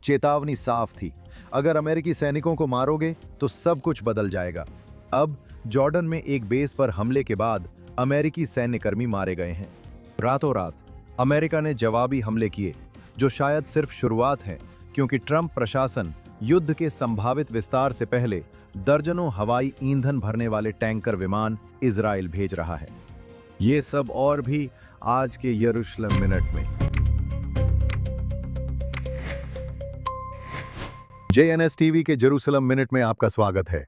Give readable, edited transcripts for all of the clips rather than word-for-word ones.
चेतावनी साफ थी, अगर अमेरिकी सैनिकों को मारोगे तो सब कुछ बदल जाएगा। अब जॉर्डन में एक बेस पर हमले के बाद अमेरिकी सैन्यकर्मी मारे गए हैं। रातों रात अमेरिका ने जवाबी हमले किए, जो शायद सिर्फ शुरुआत है, क्योंकि ट्रंप प्रशासन युद्ध के संभावित विस्तार से पहले दर्जनों हवाई ईंधन भरने वाले टैंकर विमान इजराइल भेज रहा है। ये सब और भी आज के यरूशलेम मिनट में। जेएनएस टीवी के जेरूसलम मिनट में आपका स्वागत है।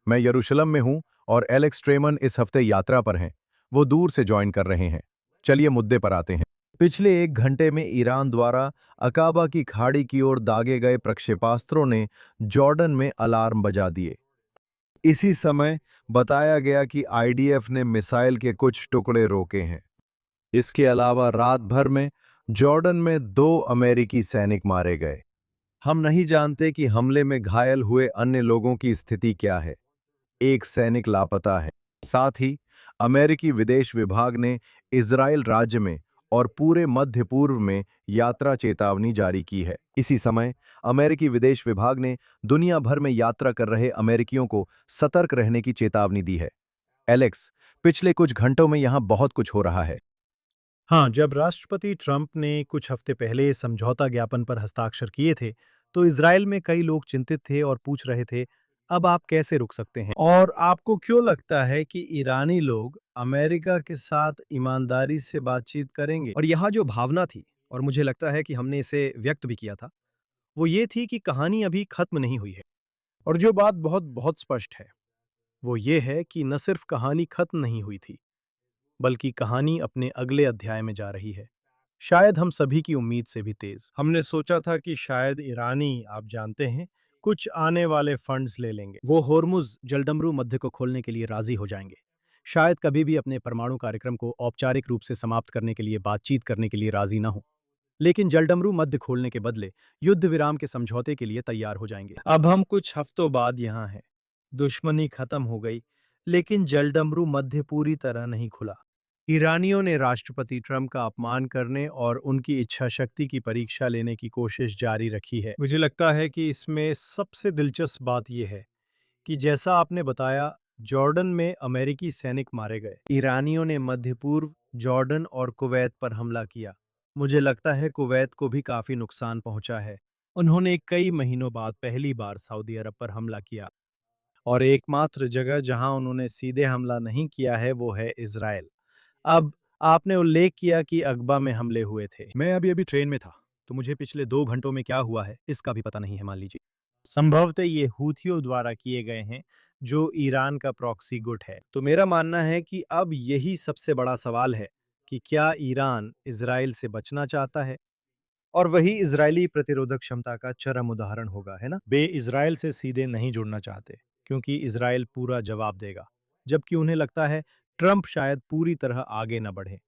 मैं यरूशलेम में हूं और एलेक्स ट्रेमन इस हफ्ते यात्रा पर हैं। वो दूर से ज्वाइन कर रहे हैं। चलिए मुद्दे पर आते हैं। पिछले 1 घंटे में ईरान द्वारा अकाबा की खाड़ी की ओर दागे गए प्रक्षेपास्त्रों ने जॉर्डन में अलार्म बजा दिए। इसी समय बताया गया कि आईडीएफ ने मिसाइल के कुछ टुकड़े रोके हैं। इसके अलावा रात भर में जॉर्डन में 2 अमेरिकी सैनिक मारे गए। हम नहीं जानते कि हमले में घायल हुए अन्य लोगों की स्थिति क्या है। एक सैनिक लापता है। साथ ही अमेरिकी विदेश विभाग ने इजराइल राज्य में और पूरे मध्य पूर्व में यात्रा चेतावनी जारी की है। इसी समय अमेरिकी विदेश विभाग ने दुनिया भर में यात्रा कर रहे अमेरिकियों को सतर्क रहने की चेतावनी दी है। एलेक्स, पिछले कुछ घंटों में यहां बहुत कुछ हो रहा है। हाँ, जब राष्ट्रपति ट्रंप ने कुछ हफ्ते पहले समझौता ज्ञापन पर हस्ताक्षर किए थे, तो इजराइल में कई लोग चिंतित थे और पूछ रहे थे, अब आप कैसे रुक सकते हैं? और आपको क्यों लगता है कि ईरानी लोग अमेरिका के साथ ईमानदारी से बातचीत करेंगे? और यहाँ जो भावना थी, और मुझे लगता है कि हमने इसे व्यक्त भी किया था, वो ये थी कि कहानी अभी खत्म नहीं हुई है। और जो बात बहुत बहुत स्पष्ट है, वो ये है कि न सिर्फ कहानी खत्म नहीं हुई थी, बल्कि कहानी अपने अगले अध्याय में जा रही है। शायद हम सभी की उम्मीद से भी तेज। हमने सोचा था कि शायद ईरानी, आप जानते हैं, कुछ आने वाले फंड्स ले लेंगे। वो होर्मुज जलडमरू मध्य को खोलने के लिए राजी हो जाएंगे। शायद कभी भी अपने परमाणु कार्यक्रम को औपचारिक रूप से समाप्त करने के लिए बातचीत करने के लिए राजी ना हो, लेकिन जलडमरू मध्य खोलने के बदले युद्ध विराम के समझौते के लिए तैयार हो जाएंगे। अब हम कुछ हफ्तों बाद यहाँ हैं। दुश्मनी खत्म हो गई, लेकिन जलडमरू मध्य पूरी तरह नहीं खुला। ईरानियों ने राष्ट्रपति ट्रंप का अपमान करने और उनकी इच्छा शक्ति की परीक्षा लेने की कोशिश जारी रखी है। मुझे लगता है कि इसमें सबसे दिलचस्प बात यह है कि जैसा आपने बताया, जॉर्डन में अमेरिकी सैनिक मारे गए। ईरानियों ने मध्य पूर्व, जॉर्डन और कुवैत पर हमला किया। मुझे लगता है कुवैत को भी काफी नुकसान पहुंचा है। उन्होंने कई महीनों बाद पहली बार सऊदी अरब पर हमला किया, और एकमात्र जगह जहां उन्होंने सीधे हमला नहीं किया है वो है इजराइल। अब आपने उल्लेख किया कि अगबा में हमले हुए थे। मैं अभी ट्रेन में था, तो मुझे पिछले 2 घंटों में क्या हुआ है इसका भी पता नहीं है, मान लीजिए। संभवतः ये हूथियों द्वारा किए गए हैं, जो ईरान का प्रॉक्सी गुट है। तो मेरा मानना है कि अब यही सबसे बड़ा सवाल है कि क्या ईरान इजराइल से बचना चाहता है? और वही इजरायली प्रतिरोधक क्षमता का चरम उदाहरण होगा, है ना? वे इजराइल से सीधे नहीं जुड़ना चाहते, क्योंकि इजराइल पूरा जवाब देगा, जबकि उन्हें लगता है ट्रंप शायद पूरी तरह आगे न बढ़े।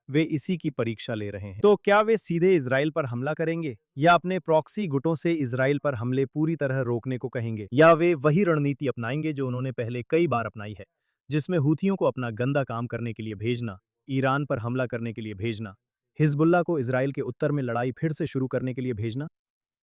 वे इसी की परीक्षा ले रहे हैं। तो क्या वे सीधे इजराइल पर हमला करेंगे, या अपने प्रॉक्सी गुटों से इजराइल पर हमले पूरी तरह रोकने को कहेंगे, या वे वही रणनीति अपनाएंगे जो उन्होंने पहले कई बार अपनाई है, जिसमें हूथियों को अपना गंदा काम करने के लिए भेजना, ईरान पर हमला करने के लिए भेजना, हिजबुल्लाह को इजराइल के उत्तर में लड़ाई फिर से शुरू करने के लिए भेजना?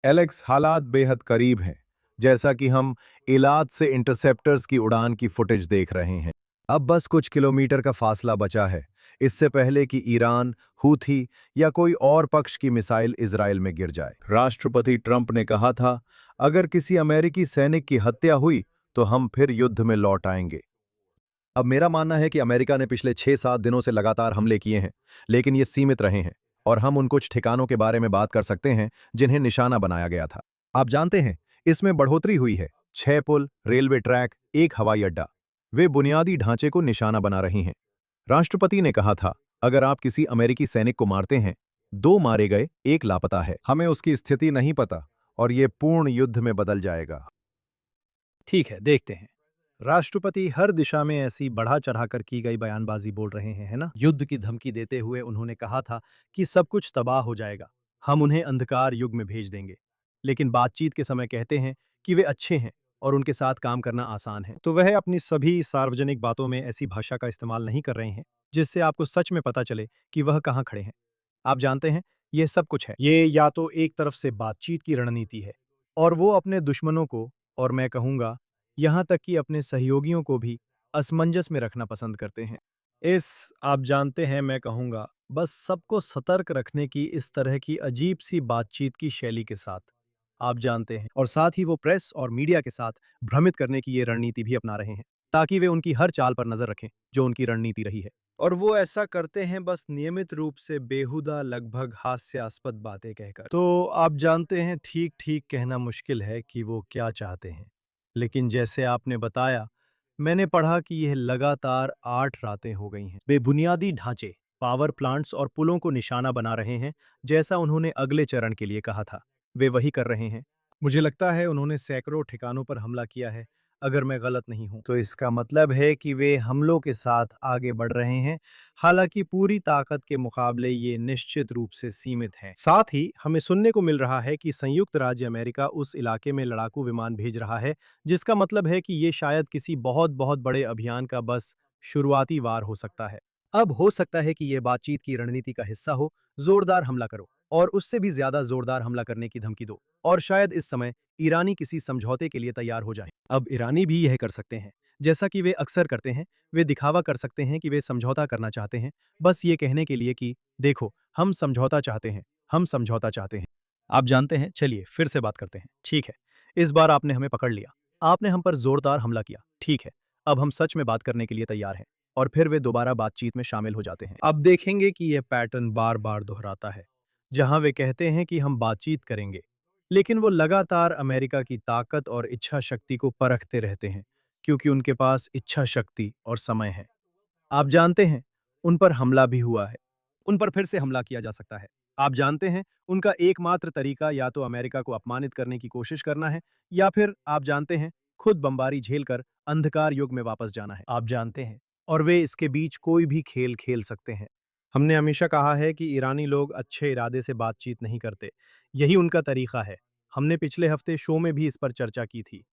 एलेक्स, हालात बेहद करीब हैं, जैसा कि हम इलाद से इंटरसेप्टर्स की उड़ान की फुटेज देख रहे हैं। अब बस कुछ किलोमीटर का फासला बचा है, इससे पहले कि ईरान, हूथी या कोई और पक्ष की मिसाइल इजराइल में गिर जाए। राष्ट्रपति ट्रंप ने कहा था, अगर किसी अमेरिकी सैनिक की हत्या हुई तो हम फिर युद्ध में लौट आएंगे। अब मेरा मानना है कि अमेरिका ने पिछले 6-7 दिनों से लगातार हमले किए हैं, लेकिन ये सीमित रहे हैं, और हम उन कुछ ठिकानों के बारे में बात कर सकते हैं जिन्हें निशाना बनाया गया था। आप जानते हैं, इसमें बढ़ोतरी हुई है। 6 पुल, रेलवे ट्रैक, एक हवाई अड्डा, वे बुनियादी ढांचे को निशाना बना रही हैं। राष्ट्रपति ने कहा था, अगर आप किसी अमेरिकी सैनिक को मारते हैं, 2 मारे गए, 1 लापता है। हमें उसकी स्थिति नहीं पता, और ये पूर्ण युद्ध में बदल जाएगा। ठीक है, देखते हैं। राष्ट्रपति हर दिशा में ऐसी बढ़ा चढ़ाकर की गई बयानबाजी बोल रहे हैं, है ना? युद्ध की धमकी देते हुए उन्होंने कहा था कि सब कुछ तबाह हो जाएगा, हम उन्हें अंधकार युग में भेज देंगे। लेकिन बातचीत के समय कहते हैं कि वे अच्छे हैं और उनके साथ काम करना आसान है। तो वह अपनी सभी सार्वजनिक बातों में ऐसी भाषा का इस्तेमाल नहीं कर रहे हैं जिससे आपको सच में पता चले कि वह कहाँ खड़े हैं। आप जानते हैं, ये सब कुछ है। ये या तो एक तरफ से बातचीत की रणनीति है और वो अपने दुश्मनों को, और मैं कहूँगा यहाँ तक कि अपने सहयोगियों को भी असमंजस में रखना पसंद करते हैं। आप जानते हैं, मैं कहूँगा बस सबको सतर्क रखने की इस तरह की अजीब सी बातचीत की शैली के साथ, आप जानते हैं, और साथ ही वो प्रेस और मीडिया के साथ भ्रमित करने की ये रणनीति भी अपना रहे हैं ताकि वे उनकी हर चाल पर नजर रखें जो उनकी रणनीति रही है। और वो ऐसा करते हैं बस नियमित रूप से बेहुदा, लगभग हास्यास्पद बातें कहकर। तो आप जानते हैं, ठीक ठीक कहना मुश्किल है कि वो क्या चाहते हैं। लेकिन जैसे आपने बताया, मैंने पढ़ा कि यह लगातार 8 रातें हो गई हैं। वे बुनियादी ढांचे, पावर प्लांट्स और पुलों को निशाना बना रहे हैं, जैसा उन्होंने अगले चरण के लिए कहा था। वे वही कर रहे हैं। मुझे लगता है उन्होंने सैकड़ों ठिकानों पर हमला किया है, अगर मैं गलत नहीं हूं। तो इसका मतलब है कि वे हमलों के साथ आगे बढ़ रहे हैं, हालांकि पूरी ताकत के मुकाबले ये निश्चित रूप से सीमित है। साथ ही हमें सुनने को मिल रहा है कि संयुक्त राज्य अमेरिका उस इलाके में लड़ाकू विमान भेज रहा है, जिसका मतलब है कि ये शायद किसी बहुत बहुत बड़े अभियान का बस शुरुआती वार हो सकता है। अब हो सकता है कि यह बातचीत की रणनीति का हिस्सा हो, जोरदार हमला करो और उससे भी ज्यादा जोरदार हमला करने की धमकी दो, और शायद इस समय ईरानी किसी समझौते के लिए तैयार हो जाए। अब ईरानी भी यह कर सकते हैं, जैसा कि वे अक्सर करते हैं। वे दिखावा कर सकते हैं कि वे समझौता करना चाहते हैं, बस ये कहने के लिए कि देखो, हम समझौता चाहते हैं, हम समझौता चाहते हैं। आप जानते हैं, चलिए फिर से बात करते हैं। ठीक है, इस बार आपने हमें पकड़ लिया, आपने हम पर जोरदार हमला किया। ठीक है, अब हम सच में बात करने के लिए तैयार हैं। और फिर वे दोबारा बातचीत में शामिल हो जाते हैं। अब देखेंगे कि यह पैटर्न बार बार दोहराता है, जहां वे कहते हैं कि हम बातचीत करेंगे, लेकिन वो लगातार अमेरिका की ताकत और इच्छा शक्ति को परखते रहते हैं, क्योंकि उनके पास इच्छा शक्ति और समय है। आप जानते हैं, उन पर हमला भी हुआ है, उन पर फिर से हमला किया जा सकता है। आप जानते हैं, उनका एकमात्र तरीका या तो अमेरिका को अपमानित करने की कोशिश करना है, या फिर आप जानते हैं, खुद बमबारी झेलकर अंधकार युग में वापस जाना है। आप जानते हैं, और वे इसके बीच कोई भी खेल खेल सकते हैं। हमने हमेशा कहा है कि ईरानी लोग अच्छे इरादे से बातचीत नहीं करते, यही उनका तरीका है। हमने पिछले हफ्ते शो में भी इस पर चर्चा की थी।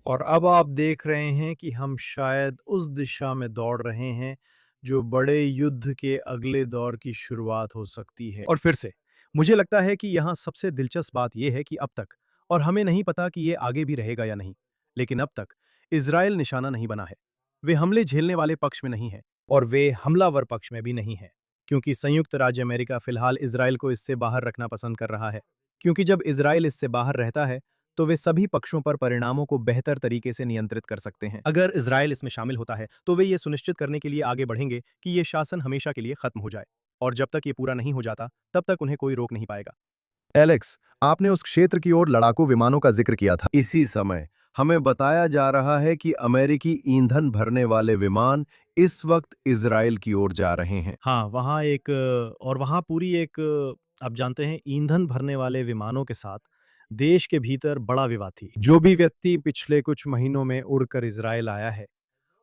और अब आप देख रहे हैं कि हम शायद उस दिशा में दौड़ रहे हैं जो बड़े युद्ध के अगले दौर की शुरुआत हो सकती है। और फिर से, मुझे लगता है कि यहाँ सबसे दिलचस्प बात यह है कि अब तक, और हमें नहीं पता कि ये आगे भी रहेगा या नहीं, लेकिन अब तक इज़राइल निशाना नहीं बना है। वे हमले झेलने वाले पक्ष में नहीं है, और वे हमलावर पक्ष में भी नहीं है, क्योंकि संयुक्त राज्य अमेरिका फिलहाल इज़राइल को इससे बाहर रखना पसंद कर रहा है। क्योंकि जब इज़राइल इससे बाहर रहता है, तो वे सभी पक्षों पर परिणामों को बेहतर तरीके से नियंत्रित कर सकते हैं। अगर इज़राइल इसमें शामिल होता है, तो वे ये सुनिश्चित करने के लिए आगे बढ़ेंगे कि ये शासन हमेशा के लिए खत्म हो जाए। और जब तक ये पूरा नहीं हो जाता, तब तक उन्हें कोई रोक नहीं पाएगा। एलेक्स, आपने उस क्षेत्र की ओर लड़ाकू विमानों का जिक्र किया था। इसी समय हमें बताया जा रहा है कि अमेरिकी ईंधन भरने वाले विमान इस वक्त इजराइल की ओर जा रहे हैं। हाँ, वहाँ पूरी एक, आप जानते हैं, ईंधन भरने वाले विमानों के साथ देश के भीतर बड़ा विवाद थी। जो भी व्यक्ति पिछले कुछ महीनों में उड़कर इज़राइल आया है,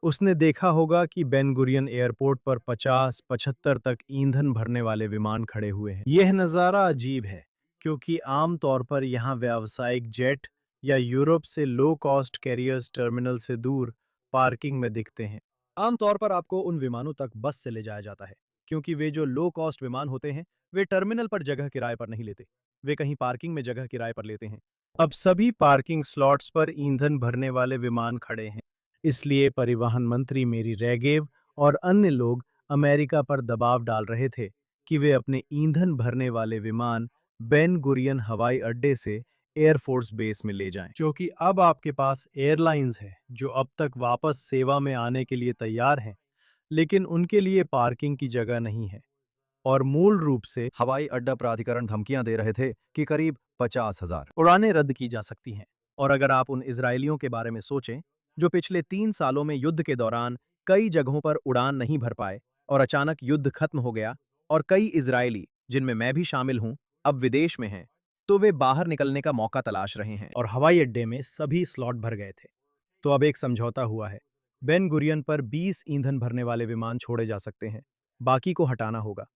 उसने देखा होगा कि बेन गुरियन एयरपोर्ट पर 50-75 तक ईंधन भरने वाले विमान खड़े हुए हैं। यह नज़ारा अजीब है, क्योंकि आम तौर पर यहाँ व्यावसायिक जेट या यूरोप से लो कॉस्ट कैरियर्स टर्मिनल से दूर पार्किंग में दिखते हैं। आमतौर पर आपको उन विमानों तक बस से ले जाया जाता है, क्योंकि वे जो लो कॉस्ट विमान होते हैं, वे टर्मिनल पर जगह किराए पर नहीं लेते, वे कहीं पार्किंग में जगह किराए पर लेते हैं। अब सभी पार्किंग स्लॉट्स पर ईंधन भरने वाले विमान खड़े हैं, इसलिए परिवहन मंत्री मेरी रेगेव और अन्य लोग अमेरिका पर दबाव डाल रहे थे कि वे अपने ईंधन भरने वाले विमान बेन गुरियन हवाई अड्डे से एयरफोर्स बेस में ले जाएं, क्योंकि अब आपके पास एयरलाइंस है जो अब तक वापस सेवा में आने के लिए तैयार हैं, लेकिन उनके लिए पार्किंग की जगह नहीं है। और मूल रूप से हवाई अड्डा प्राधिकरण धमकियां दे रहे थे कि करीब 50,000 उड़ानें रद्द की जा सकती हैं। और अगर आप उन इजरायलियों के बारे में सोचें जो पिछले 3 सालों में युद्ध के दौरान कई जगहों पर उड़ान नहीं भर पाए और अचानक युद्ध खत्म हो गया, और कई इजरायली, जिनमें मैं भी शामिल हूं, अब विदेश में हैं, तो वे बाहर निकलने का मौका तलाश रहे हैं, और हवाई अड्डे में सभी स्लॉट भर गए थे। तो अब एक समझौता हुआ है। बेन गुरियन पर 20 ईंधन भरने वाले विमान छोड़े जा सकते हैं, बाकी को हटाना होगा।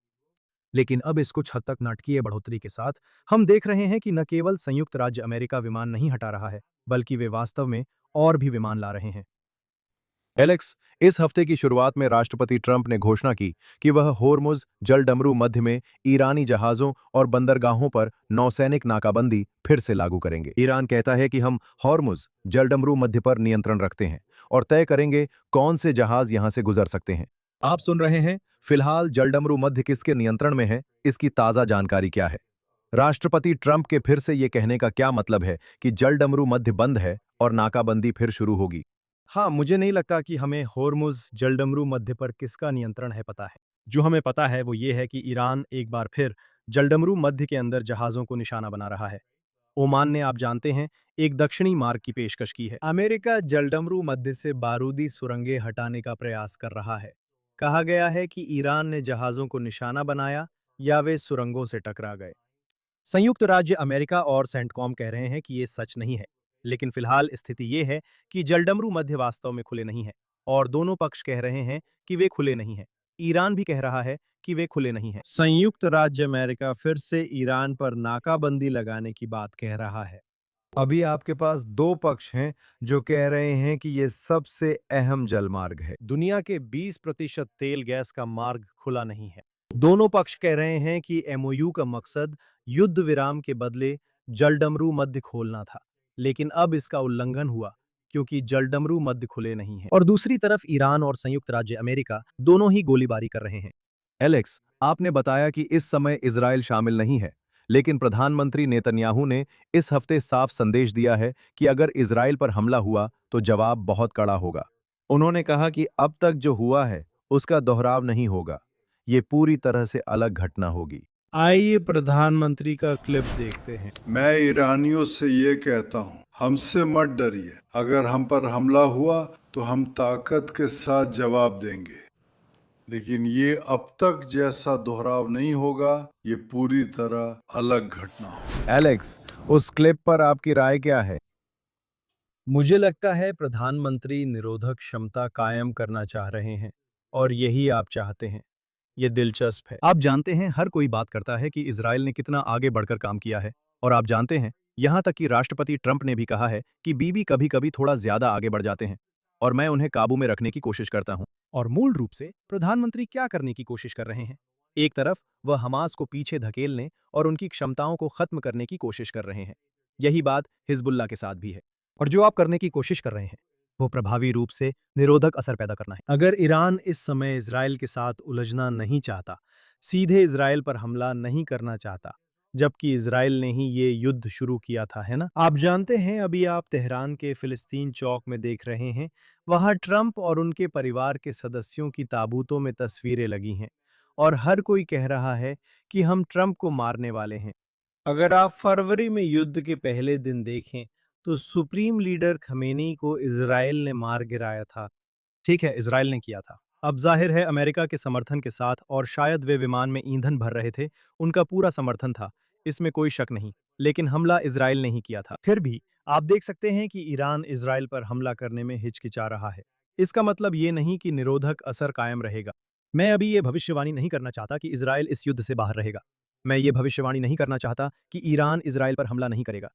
लेकिन अब इस कुछ हद तक नाटकीय बढ़ोतरी के साथ हम देख रहे हैं कि न केवल संयुक्त राज्य अमेरिका विमान नहीं हटा रहा है, बल्कि वे वास्तव में और भी विमान ला रहे हैं। एलेक्स, इस हफ्ते की शुरुआत में राष्ट्रपति ट्रंप ने घोषणा की कि वह होर्मुज जलडमरू मध्य में ईरानी जहाजों और बंदरगाहों पर नौसैनिक नाकाबंदी फिर से लागू करेंगे। ईरान कहता है कि हम होर्मुज जलडमरू मध्य पर नियंत्रण रखते हैं और तय करेंगे कौन से जहाज यहां से गुजर सकते हैं। आप सुन रहे हैं, फिलहाल जलडमरू मध्य किसके नियंत्रण में है, इसकी ताजा जानकारी क्या है? राष्ट्रपति ट्रंप के फिर से ये कहने का क्या मतलब है कि जलडमरू मध्य बंद है और नाकाबंदी फिर शुरू होगी? हाँ, मुझे नहीं लगता कि हमें होर्मुज जलडमरू मध्य पर किसका नियंत्रण है पता है। जो हमें पता है वो ये है कि ईरान एक बार फिर जलडमरू मध्य के अंदर जहाज़ों को निशाना बना रहा है। ओमान ने, आप जानते हैं, एक दक्षिणी मार्ग की पेशकश की है। अमेरिका जलडमरू मध्य से बारूदी सुरंगें हटाने का प्रयास कर रहा है। कहा गया है कि ईरान ने जहाज़ों को निशाना बनाया या वे सुरंगों से टकरा गए। संयुक्त राज्य अमेरिका और सेंटकॉम कह रहे हैं कि ये सच नहीं है, लेकिन फिलहाल स्थिति ये है कि जलडमरू मध्य वास्तव में खुले नहीं है और दोनों पक्ष कह रहे हैं कि वे खुले नहीं हैं। ईरान भी कह रहा है कि वे खुले नहीं हैं। संयुक्त राज्य अमेरिका फिर से ईरान पर नाकाबंदी लगाने की बात कह रहा है। अभी आपके पास दो पक्ष हैं जो कह रहे हैं कि ये सबसे अहम जलमार्ग है। दुनिया के 20% तेल गैस का मार्ग खुला नहीं है। दोनों पक्ष कह रहे हैं कि एमओयू का मकसद युद्ध विराम के बदले जलडमरू मध्य खोलना था, लेकिन अब इसका उल्लंघन हुआ क्योंकि जलडमरू मध्य खुले नहीं हैं। और दूसरी तरफ ईरान और संयुक्त राज्य अमेरिका दोनों ही गोलीबारी कर रहे हैं। एलेक्स, आपने बताया कि इस समय इजराइल शामिल नहीं है, लेकिन प्रधानमंत्री नेतन्याहू ने इस हफ्ते साफ संदेश दिया है कि अगर इजराइल पर हमला हुआ तो जवाब बहुत कड़ा होगा। उन्होंने कहा कि अब तक जो हुआ है उसका दोहराव नहीं होगा, ये पूरी तरह से अलग घटना होगी। आइए प्रधानमंत्री का क्लिप देखते हैं। मैं ईरानियों से ये कहता हूँ, हमसे मत डरिए। अगर हम पर हमला हुआ तो हम ताकत के साथ जवाब देंगे, लेकिन ये अब तक जैसा दोहराव नहीं होगा। ये पूरी तरह अलग घटना होगी। एलेक्स, उस क्लिप पर आपकी राय क्या है? मुझे लगता है प्रधानमंत्री निरोधक क्षमता कायम करना चाह रहे हैं और यही आप चाहते हैं। ये दिलचस्प है। आप जानते हैं, हर कोई बात करता है कि इजराइल ने कितना आगे बढ़कर काम किया है, और आप जानते हैं, यहां तक कि राष्ट्रपति ट्रंप ने भी कहा है कि बीबी कभी कभी थोड़ा ज्यादा आगे बढ़ जाते हैं और मैं उन्हें काबू में रखने की कोशिश करता हूं। और मूल रूप से प्रधानमंत्री क्या करने की कोशिश कर रहे हैं? एक तरफ वह हमास को पीछे धकेलने और उनकी क्षमताओं को खत्म करने की कोशिश कर रहे हैं। यही बात हिजबुल्लाह के साथ भी है। और जो आप करने की कोशिश कर रहे हैं वो प्रभावी रूप से निरोधक असर पैदा करना है। अगर ईरान इस समय इजराइल के साथ उलझना नहीं चाहता, सीधे इजराइल पर हमला नहीं करना चाहता, जबकि इजराइल ने ही ये युद्ध शुरू किया था, है ना? आप जानते हैं, अभी आप तेहरान के फिलिस्तीन चौक में देख रहे हैं, वहां ट्रंप और उनके परिवार के सदस्यों की ताबूतों में तस्वीरें लगी हैं और हर कोई कह रहा है कि हम ट्रंप को मारने वाले हैं। अगर आप फरवरी में युद्ध के पहले दिन देखें तो सुप्रीम लीडर खमेनी को इजराइल ने मार गिराया था। ठीक है, इजराइल ने किया था। अब जाहिर है अमेरिका के समर्थन के साथ, और शायद वे विमान में ईंधन भर रहे थे, उनका पूरा समर्थन था, इसमें कोई शक नहीं। लेकिन हमला इजराइल ने ही किया था। फिर भी आप देख सकते हैं कि ईरान इजराइल पर हमला करने में हिचकिचा रहा है। इसका मतलब ये नहीं कि निरोधक असर कायम रहेगा। मैं अभी ये भविष्यवाणी नहीं करना चाहता कि इजराइल इस युद्ध से बाहर रहेगा। मैं ये भविष्यवाणी नहीं करना चाहता कि ईरान इजराइल पर हमला नहीं करेगा।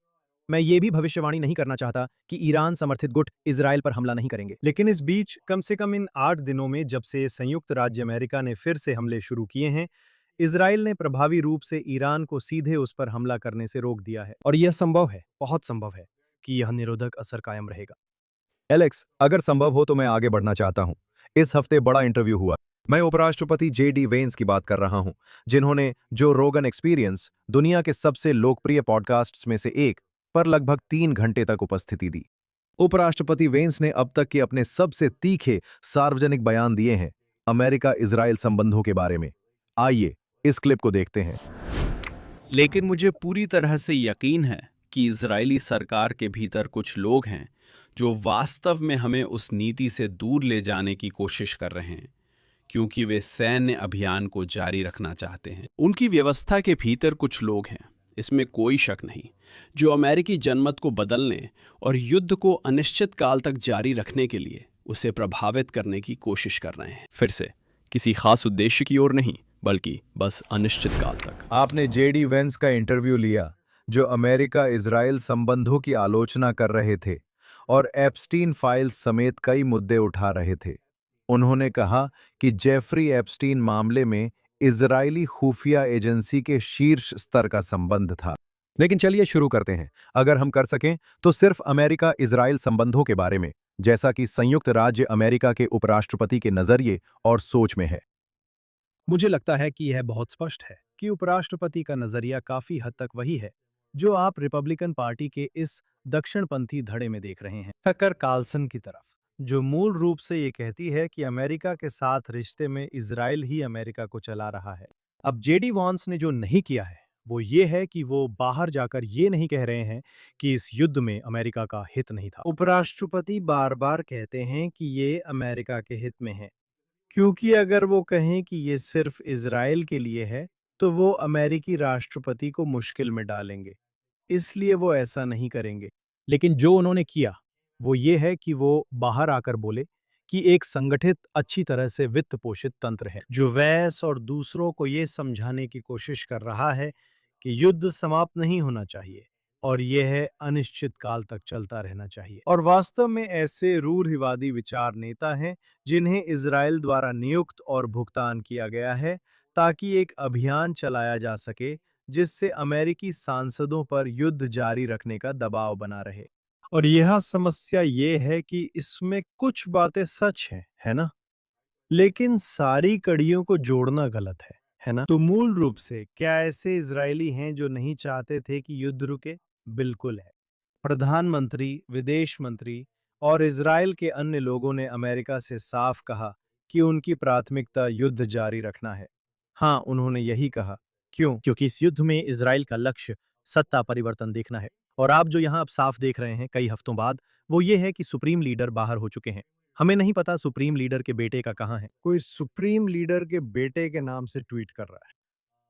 मैं ये भी भविष्यवाणी नहीं करना चाहता कि ईरान समर्थित गुट इजराइल पर हमला नहीं करेंगे। लेकिन इस बीच कम से कम इन 8 दिनों में, जब से संयुक्त राज्य अमेरिका ने फिर से हमले शुरू किए हैं, इजराइल ने प्रभावी रूप से ईरान को सीधे उस पर हमला करने से रोक दिया है। और यह संभव है, बहुत संभव है, कि यह निरोधक असर कायम रहेगा। एलेक्स, अगर संभव हो तो मैं आगे बढ़ना चाहता हूं। इस हफ्ते बड़ा इंटरव्यू हुआ। मैं उपराष्ट्रपति जेडी वेंस की बात कर रहा हूं, जिन्होंने जो रोगन एक्सपीरियंस, दुनिया के सबसे लोकप्रिय पॉडकास्ट्स में से एक पर लगभग 3 घंटे तक उपस्थिति दी। उपराष्ट्रपति वेंस ने अब तक के अपने सबसे तीखे सार्वजनिक बयान दिए हैं अमेरिका इजराइल संबंधों के बारे में। आइए इस क्लिप को देखते हैं। लेकिन मुझे पूरी तरह से यकीन है कि इजरायली सरकार के भीतर कुछ लोग हैं जो वास्तव में हमें उस नीति से दूर ले जाने की कोशिश कर रहे हैं, क्योंकि वे सैन्य अभियान को जारी रखना चाहते हैं। उनकी व्यवस्था के भीतर कुछ लोग हैं, इसमें कोई शक नहीं, जो अमेरिकी जनमत को बदलने और युद्ध को अनिश्चित काल तक जारी रखने के लिए उसे प्रभावित करने की कोशिश कर रहे हैं। फिर से किसी खास उद्देश्य की ओर नहीं, बल्कि बस अनिश्चित काल तक। आपने जेडी वेंस का इंटरव्यू लिया, जो अमेरिका इजराइल संबंधों की आलोचना कर रहे थे, और एप्स्टीन फाइल्स समेत कई मुद्दे उठा रहे थे। उन्होंने कहा कि जेफरी एप्स्टीन मामले में इजरायली खुफिया एजेंसी के शीर्ष स्तर का संबंध था। लेकिन चलिए शुरू करते हैं। अगर हम कर सकें तो सिर्फ अमेरिका इजराइल संबंधों के बारे में, जैसा कि संयुक्त राज्य अमेरिका के उपराष्ट्रपति के नजरिए और सोच में है। मुझे लगता है कि यह बहुत स्पष्ट है कि उपराष्ट्रपति का नजरिया काफी हद तक वही है जो आप रिपब्लिकन पार्टी के इस दक्षिणपंथी धड़े में देख रहे हैं, टकर कार्लसन की तरफ, जो मूल रूप से ये कहती है कि अमेरिका के साथ रिश्ते में इजराइल ही अमेरिका को चला रहा है। अब जेडी वॉन्स ने जो नहीं किया है वो ये है कि वो बाहर जाकर ये नहीं कह रहे हैं कि इस युद्ध में अमेरिका का हित नहीं था। उपराष्ट्रपति बार बार कहते हैं कि ये अमेरिका के हित में है, क्योंकि अगर वो कहें कि ये सिर्फ इजराइल के लिए है तो वो अमेरिकी राष्ट्रपति को मुश्किल में डालेंगे, इसलिए वो ऐसा नहीं करेंगे। लेकिन जो उन्होंने किया वो ये है कि वो बाहर आकर बोले कि एक संगठित, अच्छी तरह से वित्त पोषित तंत्र है जो वैस और दूसरों को ये समझाने की कोशिश कर रहा है कि युद्ध समाप्त नहीं होना चाहिए और यह अनिश्चित काल तक चलता रहना चाहिए। और वास्तव में ऐसे रूढ़िवादी विचार नेता हैं जिन्हें इजराइल द्वारा नियुक्त और भुगतान किया गया है ताकि एक अभियान चलाया जा सके जिससे अमेरिकी सांसदों पर युद्ध जारी रखने का दबाव बना रहे। और यह समस्या ये है कि इसमें कुछ बातें सच हैं, है ना? लेकिन सारी कड़ियों को जोड़ना गलत है ना? तो मूल रूप से क्या ऐसे इजरायली हैं जो नहीं चाहते थे कि युद्ध रुके? बिल्कुल है। प्रधानमंत्री, विदेश मंत्री और इजराइल के अन्य लोगों ने अमेरिका से साफ कहा कि उनकी प्राथमिकता युद्ध जारी रखना है। हाँ, उन्होंने यही कहा। क्यों? क्योंकि इस युद्ध में इजराइल का लक्ष्य सत्ता परिवर्तन देखना है। और आप जो यहाँ अब साफ देख रहे हैं कई हफ्तों बाद, वो ये है कि सुप्रीम लीडर बाहर हो चुके हैं। हमें नहीं पता सुप्रीम लीडर के बेटे का कहाँ है। कोई सुप्रीम लीडर के बेटे के नाम से ट्वीट कर रहा है।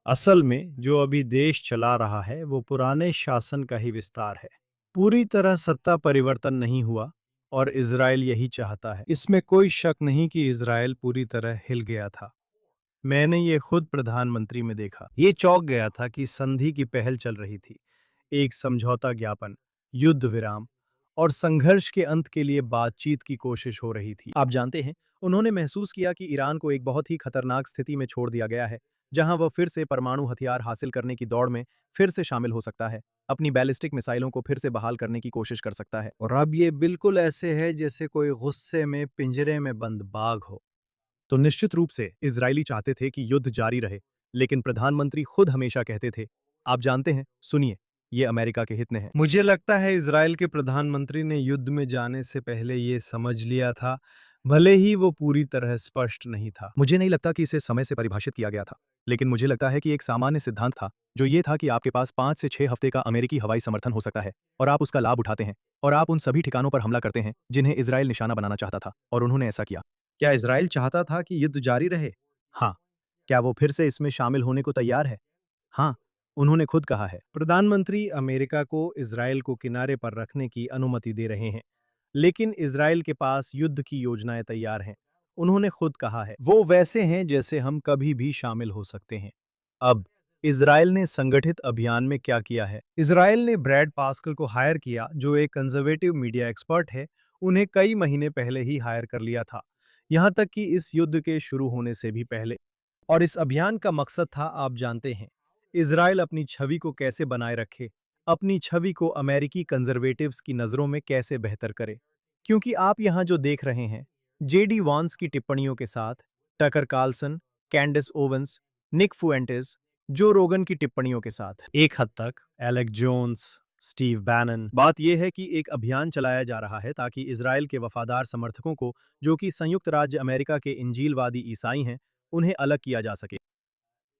असल में जो अभी देश चला रहा है वो पुराने शासन का ही विस्तार है। पूरी तरह सत्ता परिवर्तन नहीं हुआ और इजराइल यही चाहता है। इसमें कोई शक नहीं कि इजराइल पूरी तरह हिल गया था। मैंने ये खुद प्रधानमंत्री में देखा। ये चौंक गया था कि संधि की पहल चल रही थी, एक समझौता ज्ञापन, युद्ध विराम और संघर्ष के अंत के लिए बातचीत की कोशिश हो रही थी। आप जानते हैं, उन्होंने महसूस किया कि ईरान को एक बहुत ही खतरनाक स्थिति में छोड़ दिया गया है, जहां वह फिर से परमाणु हथियार हासिल करने की दौड़ में फिर से शामिल हो सकता है, अपनी बैलिस्टिक मिसाइलों को फिर से बहाल करने की कोशिश कर सकता है। और अब ये बिल्कुल ऐसे है जैसे कोई गुस्से में पिंजरे में बंद बाघ हो। तो निश्चित रूप से इजरायली चाहते थे कि युद्ध जारी रहे, लेकिन प्रधानमंत्री खुद हमेशा कहते थे, आप जानते हैं, सुनिए, ये अमेरिका के हित में है। मुझे लगता है इजराइल के प्रधानमंत्री ने युद्ध में जाने से पहले ये समझ लिया था, भले ही वो पूरी तरह स्पष्ट नहीं था। मुझे नहीं लगता कि इसे समय से परिभाषित किया गया था, लेकिन मुझे लगता है कि एक सामान्य सिद्धांत था, जो ये था कि आपके पास 5 से 6 हफ्ते का अमेरिकी हवाई समर्थन हो सकता है और आप उसका लाभ उठाते हैं और आप उन सभी ठिकानों पर हमला करते हैं जिन्हें इजराइल निशाना बनाना चाहता था, और उन्होंने ऐसा किया। क्या इजराइल चाहता था कि युद्ध जारी रहे? हाँ। क्या वो फिर से इसमें शामिल होने को तैयार है? हाँ, उन्होंने खुद कहा है। प्रधानमंत्री अमेरिका को इजराइल को किनारे पर रखने की अनुमति दे रहे हैं, लेकिन इजराइल के पास युद्ध की योजनाएं तैयार हैं। उन्होंने खुद कहा है, वो वैसे हैं जैसे हम कभी भी शामिल हो सकते हैं। अब इजराइल ने संगठित अभियान में क्या किया है? इजराइल ने ब्रैड पास्कल को हायर किया, जो एक कंजर्वेटिव मीडिया एक्सपर्ट है। उन्हें कई महीने पहले ही हायर कर लिया था, यहाँ तक कि इस युद्ध के शुरू होने से भी पहले। और इस अभियान का मकसद था, आप जानते हैं, इजराइल अपनी छवि को कैसे बनाए रखे, अपनी छवि को अमेरिकी कंजर्वेटिव्स की नज़रों में कैसे बेहतर करे। क्योंकि आप यहाँ जो देख रहे हैं, जेडी वॉन्स की टिप्पणियों के साथ, टकर कार्लसन, कैंडिस ओवेंस, निक फुएंटेस, जो रोगन की टिप्पणियों के साथ, एक हद तक एलेक जोन्स, स्टीव बैनन। बात यह है कि एक अभियान चलाया जा रहा है ताकि इजराइल के वफादार समर्थकों को, जो कि संयुक्त राज्य अमेरिका के इंजीलवादी ईसाई हैं, उन्हें अलग किया जा सके।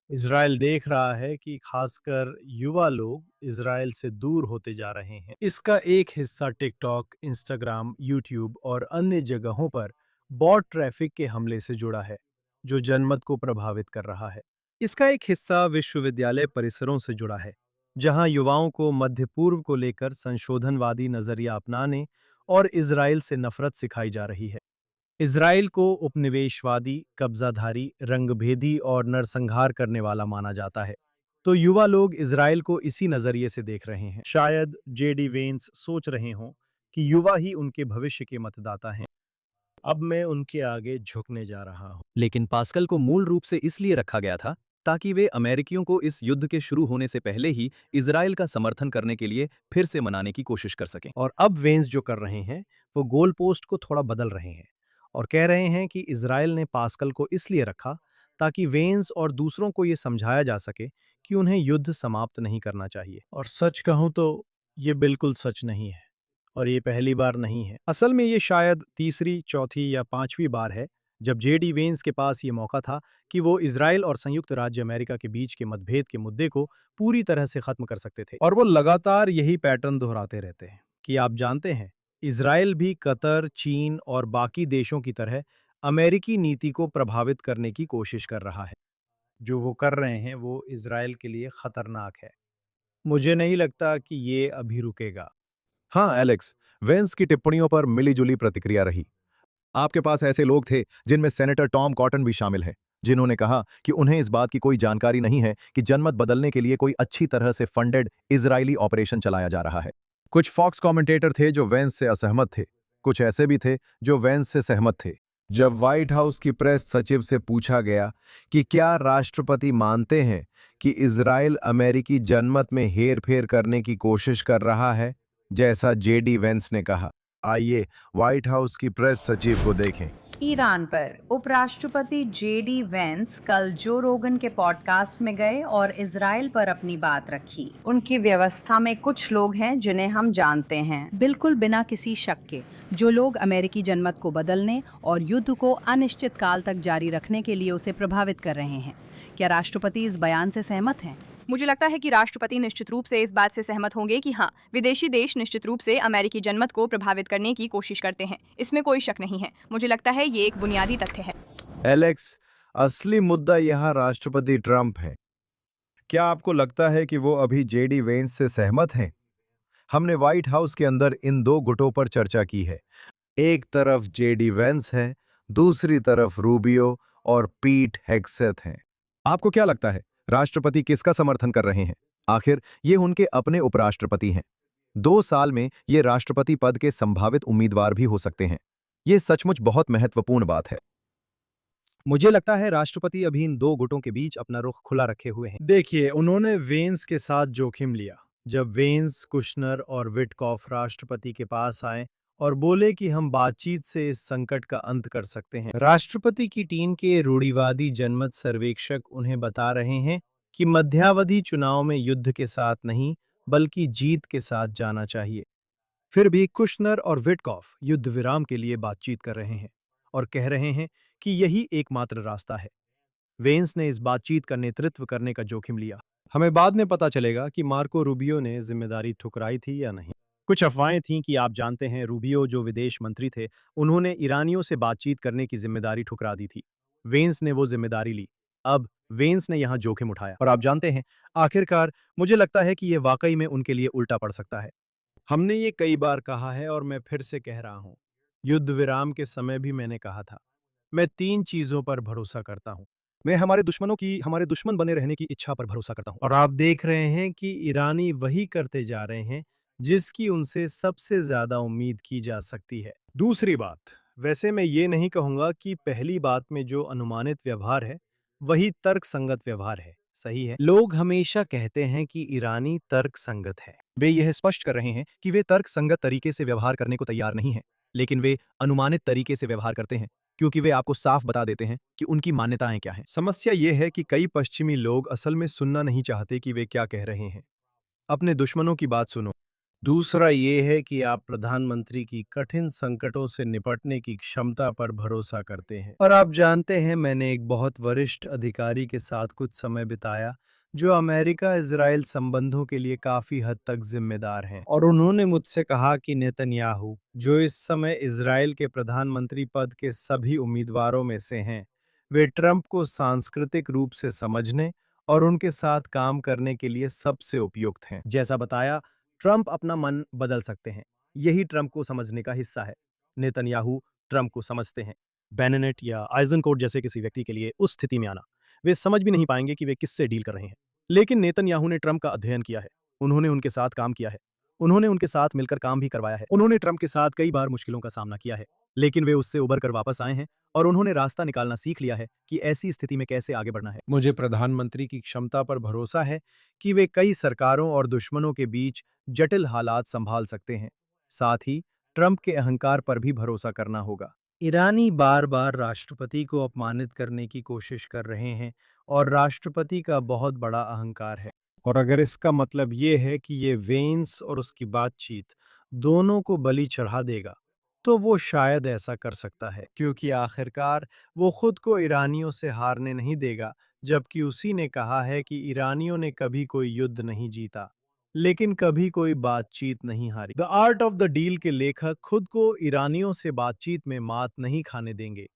इजराइल देख रहा है कि खासकर युवा लोग इजराइल से दूर होते जा रहे हैं। इसका एक हिस्सा टिकटॉक, इंस्टाग्राम, यूट्यूब और अन्य जगहों पर बॉट ट्रैफिक के हमले से जुड़ा है, जो जनमत को प्रभावित कर रहा है। इसका एक हिस्सा विश्वविद्यालय परिसरों से जुड़ा है, जहां युवाओं को मध्य पूर्व को लेकर संशोधनवादी नजरिया अपनाने और इजराइल से नफरत सिखाई जा रही है। इजराइल को उपनिवेशवादी, कब्जाधारी, रंगभेदी और नरसंहार करने वाला माना जाता है, तो युवा लोग इजराइल को इसी नजरिए से देख रहे हैं। शायद जेडी वेंस सोच रहे हों कि युवा ही उनके भविष्य के मतदाता हैं। अब मैं उनके आगे झुकने जा रहा हूं। लेकिन पास्कल को मूल रूप से इसलिए रखा गया था ताकि वे अमेरिकियों को इस युद्ध के शुरू होने से पहले ही इजराइल का समर्थन करने के लिए फिर से मनाने की कोशिश कर सकें। और अब वेंस जो कर रहे हैं वो गोल पोस्ट को थोड़ा बदल रहे हैं और कह रहे हैं कि इजराइल ने पास्कल को इसलिए रखा ताकि वेंस और दूसरों को ये समझाया जा सके कि उन्हें युद्ध समाप्त नहीं करना चाहिए। और सच कहूं तो ये बिल्कुल सच नहीं है और ये पहली बार नहीं है। असल में ये शायद तीसरी, चौथी या पांचवी बार है जब जेडी वेंस के पास ये मौका था कि वो इजराइल और संयुक्त राज्य अमेरिका के बीच के मतभेद के मुद्दे को पूरी तरह से खत्म कर सकते थे। और वो लगातार यही पैटर्न दोहराते रहते हैं कि आप जानते हैं, इजराइल भी कतर, चीन और बाकी देशों की तरह अमेरिकी नीति को प्रभावित करने की कोशिश कर रहा है। जो वो कर रहे हैं वो इजराइल के लिए खतरनाक है। मुझे नहीं लगता कि ये अभी रुकेगा। हाँ एलेक्स, वेंस की टिप्पणियों पर मिलीजुली प्रतिक्रिया रही। आपके पास ऐसे लोग थे जिनमें सेनेटर टॉम कॉटन भी शामिल हैं, जिन्होंने कहा कि उन्हें इस बात की कोई जानकारी नहीं है कि जनमत बदलने के लिए कोई अच्छी तरह से फंडेड इजरायली ऑपरेशन चलाया जा रहा है। कुछ फॉक्स कमेंटेटर थे जो वेंस से असहमत थे, कुछ ऐसे भी थे जो वेंस से सहमत थे। जब व्हाइट हाउस की प्रेस सचिव से पूछा गया कि क्या राष्ट्रपति मानते हैं कि इजराइल अमेरिकी जनमत में हेरफेर करने की कोशिश कर रहा है, जैसा जेडी वेंस ने कहा, आइए व्हाइट हाउस की प्रेस सचिव को देखें। ईरान पर उपराष्ट्रपति जेडी वेंस कल जो रोगन के पॉडकास्ट में गए और इजराइल पर अपनी बात रखी। उनकी व्यवस्था में कुछ लोग हैं जिन्हें हम जानते हैं, बिल्कुल बिना किसी शक के, जो लोग अमेरिकी जनमत को बदलने और युद्ध को अनिश्चित काल तक जारी रखने के लिए उसे प्रभावित कर रहे हैं। क्या राष्ट्रपति इस बयान से सहमत हैं? मुझे लगता है कि राष्ट्रपति निश्चित रूप से इस बात से सहमत होंगे कि हाँ, विदेशी देश निश्चित रूप से अमेरिकी जनमत को प्रभावित करने की कोशिश करते हैं। इसमें कोई शक नहीं है। मुझे लगता है ये एक बुनियादी तथ्य है। एलेक्स, असली मुद्दा यहाँ राष्ट्रपति ट्रंप है। क्या आपको लगता है कि वो अभी जेडी वेंस से सहमत हैं? हमने व्हाइट हाउस के अंदर इन दो गुटों पर चर्चा की है। एक तरफ जेडी वेंस है, दूसरी तरफ रूबियो और पीट हेग्सेथ हैं। आपको क्या लगता है, राष्ट्रपति किसका समर्थन कर रहे हैं? आखिर ये उनके अपने उपराष्ट्रपति हैं। 2 साल में ये राष्ट्रपति पद के संभावित उम्मीदवार भी हो सकते हैं। ये सचमुच बहुत महत्वपूर्ण बात है। मुझे लगता है राष्ट्रपति अभी इन दो गुटों के बीच अपना रुख खुला रखे हुए हैं। देखिए, उन्होंने वेंस के साथ जोखिम लिया जब वेंस, कुशनर और विटकॉफ राष्ट्रपति के पास आए और बोले कि हम बातचीत से इस संकट का अंत कर सकते हैं। राष्ट्रपति की टीम के रूढ़िवादी जनमत सर्वेक्षक उन्हें बता रहे हैं कि मध्यावधि चुनाव में युद्ध के साथ नहीं बल्कि जीत के साथ जाना चाहिए। फिर भी कुशनर और विटकॉफ युद्ध विराम के लिए बातचीत कर रहे हैं और कह रहे हैं कि यही एकमात्र रास्ता है। वेंस ने इस बातचीत का नेतृत्व करने का जोखिम लिया। हमें बाद में पता चलेगा कि मार्को रूबियो ने जिम्मेदारी ठुकराई थी या नहीं। कुछ अफवाहें थीं कि आप जानते हैं, रूबियो जो विदेश मंत्री थे, उन्होंने ईरानियों से बातचीत करने की जिम्मेदारी ठुकरा दी थी। वेंस ने वो जिम्मेदारी ली। अब वेंस ने यहां जोखिम उठाया और आप जानते हैं, आखिरकार मुझे लगता है कि यह वाकई में उनके लिए उल्टा पड़ सकता है। हमने ये कई बार कहा है और मैं फिर से कह रहा हूं, युद्ध विराम के समय भी मैंने कहा था, मैं 3 चीजों पर भरोसा करता हूं। मैं हमारे दुश्मनों की हमारे दुश्मन बने रहने की इच्छा पर भरोसा करता हूं। और आप देख रहे हैं कि ईरानी वही करते जा रहे हैं जिसकी उनसे सबसे ज्यादा उम्मीद की जा सकती है। दूसरी बात, वैसे मैं ये नहीं कहूंगा कि पहली बात में जो अनुमानित व्यवहार है वही तर्कसंगत व्यवहार है। सही है, लोग हमेशा कहते हैं कि ईरानी तर्कसंगत है। वे यह स्पष्ट कर रहे हैं कि वे तर्कसंगत तरीके से व्यवहार करने को तैयार नहीं हैं, लेकिन वे अनुमानित तरीके से व्यवहार करते हैं क्योंकि वे आपको साफ बता देते हैं कि उनकी मान्यताएं क्या हैं। समस्या यह है कि कई पश्चिमी लोग असल में सुनना नहीं चाहते कि वे क्या कह रहे हैं। अपने दुश्मनों की बात सुनो। दूसरा ये है कि आप प्रधानमंत्री की कठिन संकटों से निपटने की क्षमता पर भरोसा करते हैं। और आप जानते हैं, मैंने एक बहुत वरिष्ठ अधिकारी के साथ कुछ समय बिताया जो अमेरिका इजराइल संबंधों के लिए काफी हद तक जिम्मेदार हैं, और उन्होंने मुझसे कहा कि नेतन्याहू, जो इस समय इजराइल के प्रधानमंत्री पद के सभी उम्मीदवारों में से हैं, वे ट्रंप को सांस्कृतिक रूप से समझने और उनके साथ काम करने के लिए सबसे उपयुक्त हैं। जैसा बताया, ट्रंप अपना मन बदल सकते हैं। यही ट्रंप को समझने का हिस्सा है। नेतन्याहू ट्रंप को समझते हैं। बेनेट या आइजनकोट जैसे किसी व्यक्ति के लिए उस स्थिति में आना, वे समझ भी नहीं पाएंगे कि वे किससे डील कर रहे हैं। लेकिन नेतन्याहू ने ट्रंप का अध्ययन किया है, उन्होंने उनके साथ काम किया है उन्होंने उनके साथ मिलकर काम भी करवाया है। उन्होंने ट्रंप के साथ कई बार मुश्किलों का सामना किया है, लेकिन वे उससे उबर कर वापस आए हैं और उन्होंने रास्ता निकालना सीख लिया है कि ऐसी स्थिति में कैसे आगे बढ़ना है। मुझे प्रधानमंत्री की क्षमता पर भरोसा है कि वे कई सरकारों और दुश्मनों के बीच जटिल हालात संभाल सकते हैं। साथ ही ट्रंप के अहंकार पर भी भरोसा करना होगा। ईरानी बार बार राष्ट्रपति को अपमानित करने की कोशिश कर रहे हैं और राष्ट्रपति का बहुत बड़ा अहंकार है। और अगर इसका मतलब ये है कि ये वेंस और उसकी बातचीत दोनों को बलि चढ़ा देगा, तो वो शायद ऐसा कर सकता है, क्योंकि आखिरकार वो खुद को ईरानियों से हारने नहीं देगा, जबकि उसी ने कहा है कि ईरानियों ने कभी कोई युद्ध नहीं जीता, लेकिन कभी कोई बातचीत नहीं हारी। The art of the deal के लेखक खुद को ईरानियों से बातचीत में मात नहीं खाने देंगे।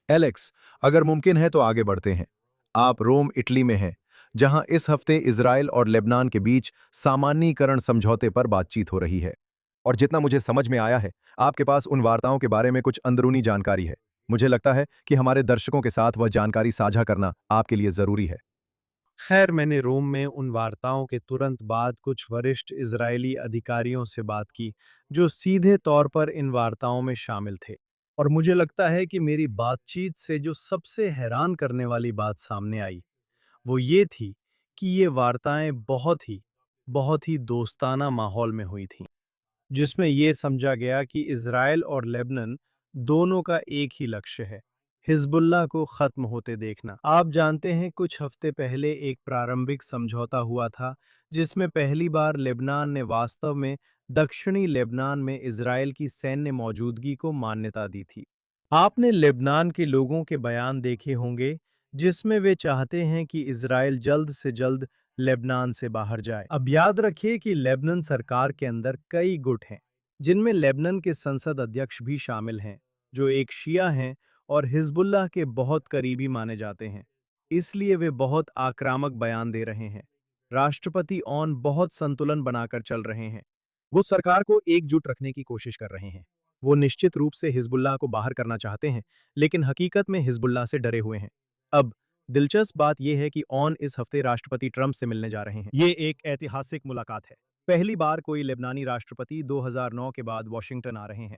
एलेक्स, अगर मुमकिन है तो आगे बढ़ते हैं। आप रोम, इटली में हैं, जहां इस हफ्ते इजराइल और लेबनान के बीच सामान्यीकरण समझौते पर बातचीत हो रही है। और जितना मुझे समझ में आया है, आपके पास उन वार्ताओं के बारे में कुछ अंदरूनी जानकारी है। मुझे लगता है कि हमारे दर्शकों के साथ वह जानकारी साझा करना आपके लिए जरूरी है। खैर, मैंने रोम में उन वार्ताओं के तुरंत बाद कुछ वरिष्ठ इजरायली अधिकारियों से बात की, जो सीधे तौर पर इन वार्ताओं में शामिल थे। और मुझे लगता है कि मेरी बातचीत से जो सबसे हैरान करने वाली बात सामने आई, वो ये थी कि ये वार्ताएं बहुत ही दोस्ताना माहौल में हुई थीं, जिसमें ये समझा गया कि इजराइल और लेबनान दोनों का एक ही लक्ष्य है, हिजबुल्लाह को खत्म होते देखना। आप जानते हैं, कुछ हफ्ते पहले एक प्रारंभिक समझौता हुआ था, जिसमें पहली बार लेबनान ने वास्तव में दक्षिणी लेबनान में इजराइल की सैन्य मौजूदगी को मान्यता दी थी। आपने लेबनान के लोगों के बयान देखे होंगे, जिसमें वे चाहते हैं कि इजराइल जल्द से जल्द लेबनान से बाहर जाए। अब याद रखिए कि लेबनान सरकार के अंदर कई गुट हैं, जिनमें लेबनान के संसद अध्यक्ष भी शामिल हैं, जो एक शिया हैं और हिजबुल्लाह के बहुत करीबी माने जाते हैं। इसलिए वे बहुत आक्रामक बयान दे रहे हैं। राष्ट्रपति ऑन बहुत संतुलन बनाकर चल रहे हैं। वो सरकार को एकजुट रखने की कोशिश कर रहे हैं। वो निश्चित रूप से हिजबुल्लाह को बाहर करना चाहते हैं, लेकिन हकीकत में हिजबुल्लाह से डरे हुए हैं। अब दिलचस्प बात यह है कि ऑन इस हफ्ते राष्ट्रपति ट्रंप से मिलने जा रहे हैं। ये एक ऐतिहासिक मुलाकात है। पहली बार कोई लेबनानी राष्ट्रपति 2009 के बाद वॉशिंगटन आ रहे हैं।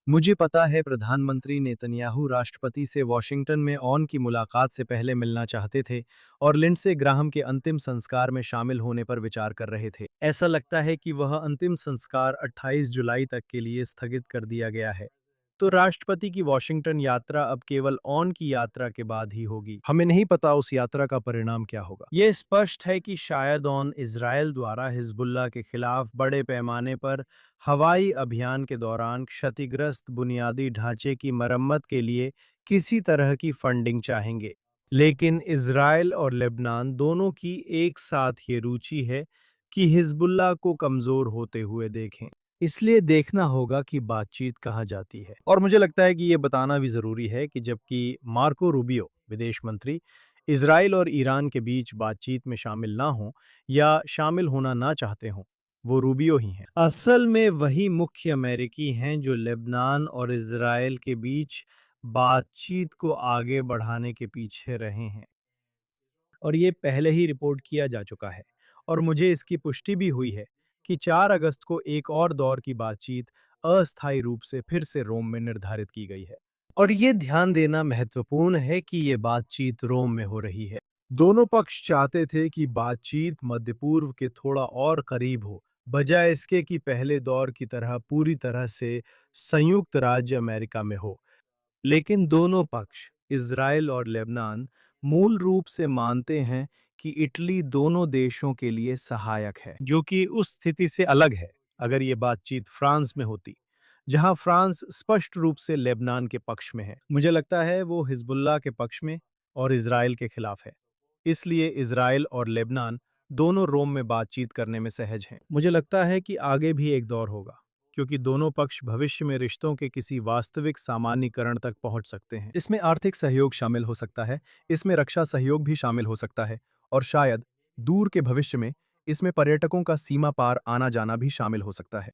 मुझे पता है प्रधानमंत्री नेतन्याहू राष्ट्रपति से वॉशिंगटन में ऑन की मुलाकात से पहले मिलना चाहते थे और लिंडसे ग्राहम के अंतिम संस्कार में शामिल होने पर विचार कर रहे थे। ऐसा लगता है कि वह अंतिम संस्कार 28 जुलाई तक के लिए स्थगित कर दिया गया है। तो राष्ट्रपति की वॉशिंगटन यात्रा अब केवल ऑन की यात्रा के बाद ही होगी। हमें नहीं पता उस यात्रा का परिणाम क्या होगा। यह स्पष्ट है कि शायद ऑन इजराइल द्वारा हिजबुल्लाह के खिलाफ बड़े पैमाने पर हवाई अभियान के दौरान क्षतिग्रस्त बुनियादी ढांचे की मरम्मत के लिए किसी तरह की फंडिंग चाहेंगे। लेकिन इजराइल और लेबनान दोनों की एक साथ ये रुचि है कि हिजबुल्लाह को कमजोर होते हुए देखें। इसलिए देखना होगा कि बातचीत कहाँ जाती है। और मुझे लगता है कि ये बताना भी ज़रूरी है कि जबकि मार्को रूबियो विदेश मंत्री इजराइल और ईरान के बीच बातचीत में शामिल ना हों या शामिल होना ना चाहते हों, वो रूबियो ही हैं। असल में वही मुख्य अमेरिकी हैं जो लेबनान और इजराइल के बीच बातचीत को आगे बढ़ाने के पीछे रहे हैं। और ये पहले ही रिपोर्ट किया जा चुका है और मुझे इसकी पुष्टि भी हुई है कि 4 अगस्त को एक और दौर की बातचीत अस्थायी रूप से फिर से रोम में निर्धारित की गई है। और ये ध्यान देना महत्वपूर्ण है कि ये बातचीत रोम में हो रही है। दोनों पक्ष चाहते थे कि बातचीत मध्य पूर्व के थोड़ा और करीब हो, बजाय इसके कि पहले दौर की तरह पूरी तरह से संयुक्त राज्य अमेरिका में हो। लेकिन दोनों पक्ष, इजराइल और लेबनान, मूल रूप से मानते हैं कि इटली दोनों देशों के लिए सहायक है, जो कि उस स्थिति से अलग है अगर ये बातचीत फ्रांस में होती, जहां फ्रांस स्पष्ट रूप से लेबनान के पक्ष में है। मुझे लगता है वो हिजबुल्लाह के पक्ष में और इजराइल के खिलाफ है। इसलिए इजराइल और लेबनान दोनों रोम में बातचीत करने में सहज हैं। मुझे लगता है कि आगे भी एक दौर होगा, क्योंकि दोनों पक्ष भविष्य में रिश्तों के किसी वास्तविक सामान्यीकरण तक पहुंच सकते हैं। इसमें आर्थिक सहयोग शामिल हो सकता है, इसमें रक्षा सहयोग भी शामिल हो सकता है और शायद दूर के भविष्य में इसमें पर्यटकों का सीमा पार आना जाना भी शामिल हो सकता है।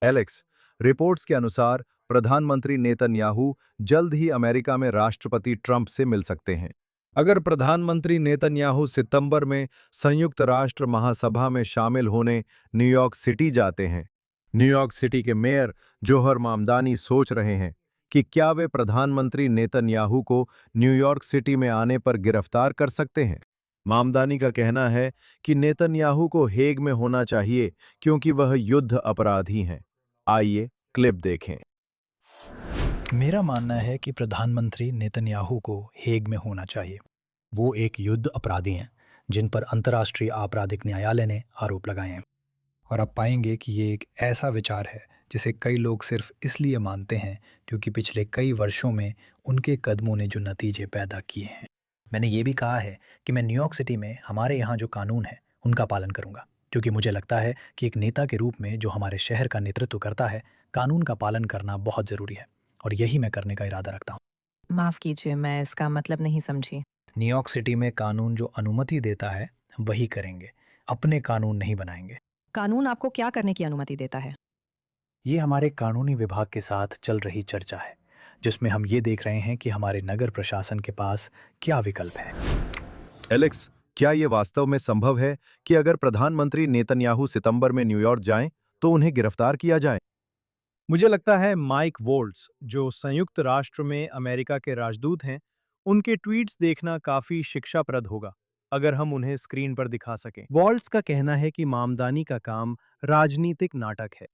एलेक्स, रिपोर्ट्स के अनुसार प्रधानमंत्री नेतन्याहू जल्द ही अमेरिका में राष्ट्रपति ट्रंप से मिल सकते हैं। अगर प्रधानमंत्री नेतन्याहू सितंबर में संयुक्त राष्ट्र महासभा में शामिल होने न्यूयॉर्क सिटी जाते हैं, न्यूयॉर्क सिटी के मेयर जोहर मामदानी सोच रहे हैं कि क्या वे प्रधानमंत्री नेतन्याहू को न्यूयॉर्क सिटी में आने पर गिरफ्तार कर सकते हैं। मामदानी का कहना है कि नेतन्याहू को हेग में होना चाहिए क्योंकि वह युद्ध अपराधी हैं। आइए क्लिप देखें। मेरा मानना है कि प्रधानमंत्री नेतन्याहू को हेग में होना चाहिए। वो एक युद्ध अपराधी हैं जिन पर अंतर्राष्ट्रीय आपराधिक न्यायालय ने आरोप लगाए हैं। और आप पाएंगे कि ये एक ऐसा विचार है जिसे कई लोग सिर्फ इसलिए मानते हैं क्योंकि पिछले कई वर्षों में उनके कदमों ने जो नतीजे पैदा किए हैं। मैंने ये भी कहा है कि मैं न्यूयॉर्क सिटी में हमारे यहाँ जो कानून है उनका पालन करूँगा, क्योंकि मुझे लगता है कि एक नेता के रूप में जो हमारे शहर का नेतृत्व करता है, कानून का पालन करना बहुत ज़रूरी है और यही मैं करने का इरादा रखता हूँ। माफ़ कीजिए, मैं इसका मतलब नहीं समझी। न्यूयॉर्क सिटी में कानून जो अनुमति देता है वही करेंगे, अपने कानून नहीं बनाएंगे। कानून आपको क्या करने की अनुमति देता है? ये हमारे कानूनी विभाग के साथ चल रही चर्चा है, जिसमें हम ये देख रहे हैं कि हमारे नगर प्रशासन के पास क्या विकल्प है। एलेक्स, क्या ये वास्तव में संभव है कि अगर प्रधानमंत्री नेतन्याहू सितंबर में न्यूयॉर्क जाएं तो उन्हें गिरफ्तार किया जाए? मुझे लगता है माइक वोल्ट्स, जो संयुक्त राष्ट्र में अमेरिका के राजदूत हैं, उनके ट्वीट्स देखना काफी शिक्षाप्रद होगा अगर हम उन्हें स्क्रीन पर दिखा सकें। वॉल्ट्स का कहना है कि मामदानी का काम राजनीतिक नाटक है।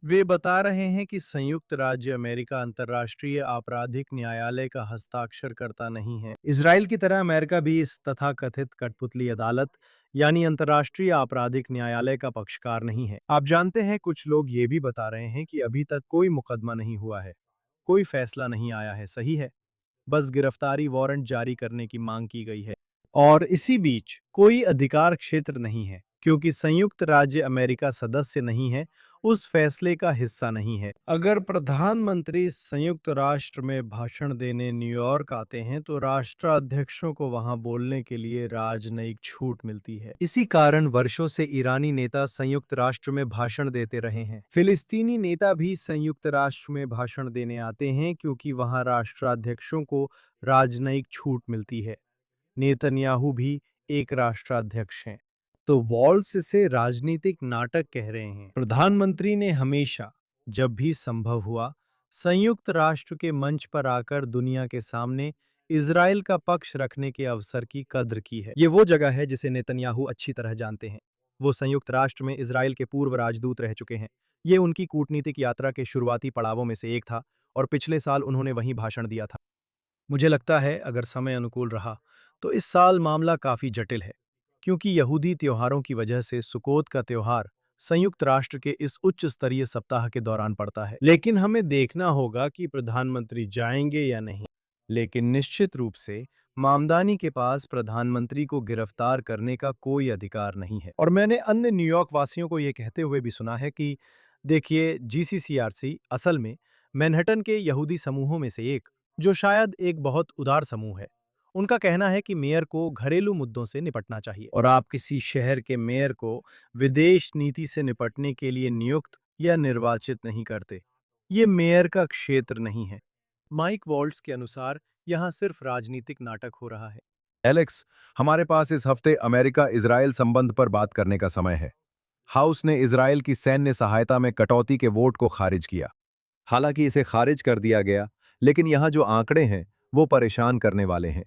वे बता रहे हैं कि संयुक्त राज्य अमेरिका अंतर्राष्ट्रीय आपराधिक न्यायालय का हस्ताक्षर करता नहीं है। इजराइल की तरह अमेरिका भी इस तथाकथित कठपुतली अदालत यानी अंतर्राष्ट्रीय आपराधिक न्यायालय का पक्षकार नहीं है। आप जानते हैं, कुछ लोग ये भी बता रहे हैं कि अभी तक कोई मुकदमा नहीं हुआ है, कोई फैसला नहीं आया है। सही है, बस गिरफ्तारी वारंट जारी करने की मांग की गई है। और इसी बीच कोई अधिकार क्षेत्र नहीं है, क्योंकि संयुक्त राज्य अमेरिका सदस्य नहीं है, उस फैसले का हिस्सा नहीं है। अगर प्रधानमंत्री संयुक्त राष्ट्र में भाषण देने न्यूयॉर्क आते हैं तो राष्ट्राध्यक्षों को वहां बोलने के लिए राजनयिक छूट मिलती है। इसी कारण वर्षों से ईरानी नेता संयुक्त राष्ट्र में भाषण देते रहे हैं। फिलिस्तीनी नेता भी संयुक्त राष्ट्र में भाषण देने आते हैं क्योंकि वहां राष्ट्राध्यक्षों को राजनयिक छूट मिलती है। नेतन्याहू भी एक राष्ट्राध्यक्ष हैं, तो वॉल्स इसे राजनीतिक नाटक कह रहे हैं। प्रधानमंत्री ने हमेशा, जब भी संभव हुआ, संयुक्त राष्ट्र के मंच पर आकर दुनिया के सामने इजराइल का पक्ष रखने के अवसर की कद्र की है। ये वो जगह है जिसे नेतन्याहू अच्छी तरह जानते हैं। वो संयुक्त राष्ट्र में इजराइल के पूर्व राजदूत रह चुके हैं। ये उनकी कूटनीतिक यात्रा के शुरुआती पड़ावों में से एक था और पिछले साल उन्होंने वहीं भाषण दिया था। मुझे लगता है अगर समय अनुकूल रहा तो इस साल मामला काफी जटिल है, क्योंकि यहूदी त्योहारों की वजह से सुकोत का त्योहार संयुक्त राष्ट्र के इस उच्च स्तरीय सप्ताह के दौरान पड़ता है। लेकिन हमें देखना होगा कि प्रधानमंत्री जाएंगे या नहीं। लेकिन निश्चित रूप से मामदानी के पास प्रधानमंत्री को गिरफ्तार करने का कोई अधिकार नहीं है। और मैंने अन्य न्यूयॉर्क वासियों को यह कहते हुए भी सुना है कि देखिए, जीसीसीआरसी असल में मैनहट्टन के यहूदी समूहों में से एक, जो शायद एक बहुत उदार समूह है। उनका कहना है कि मेयर को घरेलू मुद्दों से निपटना चाहिए और आप किसी शहर के मेयर को विदेश नीति से निपटने के लिए नियुक्त या निर्वाचित नहीं करते। ये मेयर का क्षेत्र नहीं है। माइक वॉल्ट्स के अनुसार यहाँ सिर्फ राजनीतिक नाटक हो रहा है। एलेक्स, हमारे पास इस हफ्ते अमेरिका इजराइल संबंध पर बात करने का समय है। हाउस ने इजराइल की सैन्य सहायता में कटौती के वोट को खारिज किया। हालांकि इसे खारिज कर दिया गया, लेकिन यहाँ जो आंकड़े हैं वो परेशान करने वाले हैं।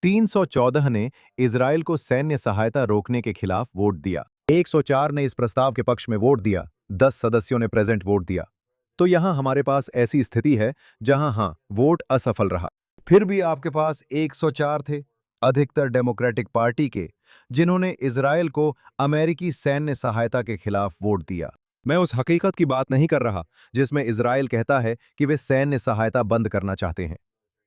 314 ने इजराइल को सैन्य सहायता रोकने के खिलाफ वोट दिया, 104 ने इस प्रस्ताव के पक्ष में वोट दिया, 10 सदस्यों ने प्रेजेंट वोट दिया। तो यहां हमारे पास ऐसी स्थिति है जहां हां वोट असफल रहा। फिर भी आपके पास 104 थे, अधिकतर डेमोक्रेटिक पार्टी के, जिन्होंने इजराइल को अमेरिकी सैन्य सहायता के खिलाफ वोट दिया। मैं उस हकीकत की बात नहीं कर रहा जिसमें इजराइल कहता है कि वे सैन्य सहायता बंद करना चाहते हैं।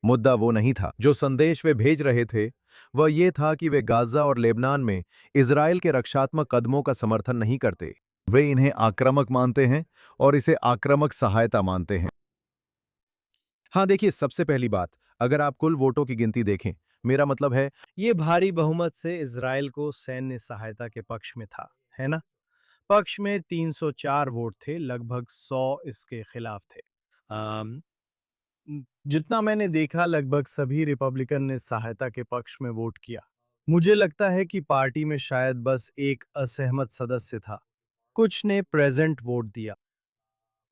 मुद्दा वो नहीं था। जो संदेश वे भेज रहे थे वह ये था कि वे गाजा और लेबनान में इजराइल के रक्षात्मक कदमों का समर्थन नहीं करते। वे इन्हें आक्रामक मानते हैं और इसे आक्रामक सहायता मानते हैं। हाँ, देखिए, सबसे पहली बात, अगर आप कुल वोटों की गिनती देखें, मेरा मतलब है ये भारी बहुमत से इजराइल को सैन्य सहायता के पक्ष में था, है ना? पक्ष में 304 वोट थे, लगभग 100 इसके खिलाफ थे। जितना मैंने देखा लगभग सभी रिपब्लिकन ने सहायता के पक्ष में वोट किया। मुझे लगता है कि पार्टी में शायद बस एक असहमत सदस्य था। कुछ ने प्रेजेंट वोट दिया।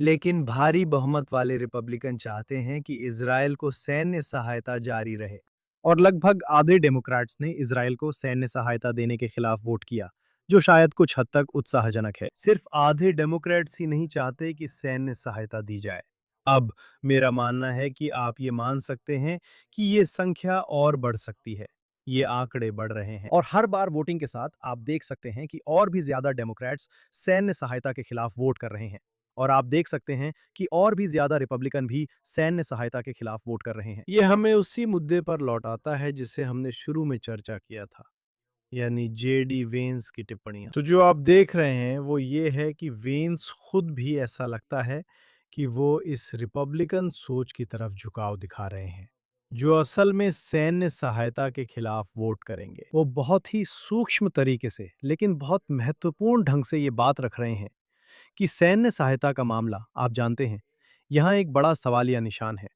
लेकिन भारी बहुमत वाले रिपब्लिकन चाहते हैं कि इजराइल को सैन्य सहायता जारी रहे और लगभग आधे डेमोक्रेट्स ने इजराइल को सैन्य सहायता देने के खिलाफ वोट किया, जो शायद कुछ हद तक उत्साहजनक है। सिर्फ आधे डेमोक्रेट्स ही नहीं चाहते कि सैन्य सहायता दी जाए। अब मेरा मानना है कि आप ये मान सकते हैं कि ये संख्या और बढ़ सकती है। ये आंकड़े बढ़ रहे हैं। और हर बार वोटिंग के साथ आप देख सकते हैं कि और भी ज्यादा डेमोक्रेट्स सैन्य सहायता के खिलाफ वोट कर रहे हैं और आप देख सकते हैं कि और भी ज्यादा रिपब्लिकन भी सैन्य सहायता के खिलाफ वोट कर रहे हैं। ये हमें उसी मुद्दे पर लौटाता है जिसे हमने शुरू में चर्चा किया था, यानी जेडी वेंस की टिप्पणियां। तो जो आप देख रहे हैं वो ये है कि वेंस खुद भी ऐसा लगता है कि वो इस रिपब्लिकन सोच की तरफ झुकाव दिखा रहे हैं, जो असल में सैन्य सहायता के खिलाफ वोट करेंगे। वो बहुत ही सूक्ष्म तरीके से लेकिन बहुत महत्वपूर्ण ढंग से ये बात रख रहे हैं कि सैन्य सहायता का मामला, आप जानते हैं, यहाँ एक बड़ा सवालिया निशान है।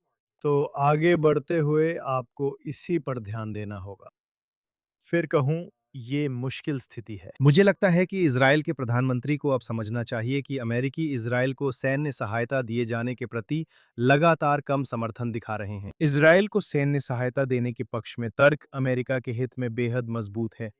तो आगे बढ़ते हुए आपको इसी पर ध्यान देना होगा। फिर कहूं, ये मुश्किल स्थिति है। मुझे लगता है कि इजराइल के प्रधानमंत्री को अब समझना चाहिए कि अमेरिकी इजराइल को सैन्य सहायता दिए जाने के प्रति लगातार कम समर्थन दिखा रहे हैं। इजराइल को सैन्य सहायता देने के पक्ष में तर्क अमेरिका के हित में बेहद मजबूत है,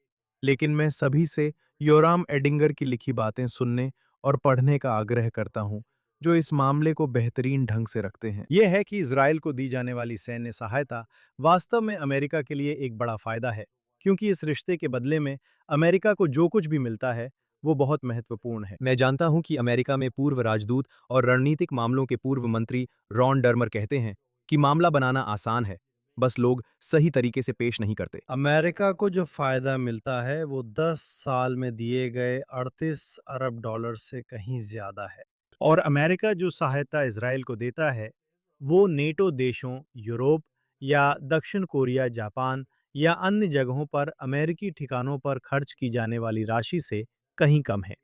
लेकिन मैं सभी से योराम एडिंगर की लिखी बातें सुनने और पढ़ने का आग्रह करता हूं, जो इस मामले को बेहतरीन ढंग से रखते हैं। यह है कि इजराइल को दी जाने वाली सैन्य सहायता वास्तव में अमेरिका के लिए एक बड़ा फायदा है, क्योंकि इस रिश्ते के बदले में अमेरिका को जो कुछ भी मिलता है वो बहुत महत्वपूर्ण है। मैं जानता हूं कि अमेरिका में पूर्व राजदूत और रणनीतिक मामलों के पूर्व मंत्री रॉन डर्मर कहते हैं कि मामला बनाना आसान है, बस लोग सही तरीके से पेश नहीं करते। अमेरिका को जो फायदा मिलता है वो 10 साल में दिए गए 38 अरब डॉलर से कहीं ज्यादा है। और अमेरिका जो सहायता इजराइल को देता है वो नेटो देशों, यूरोप या दक्षिण कोरिया, जापान या अन्य जगहों पर अमेरिकी ठिकानों पर खर्च की जाने वाली राशि से कहीं कम है।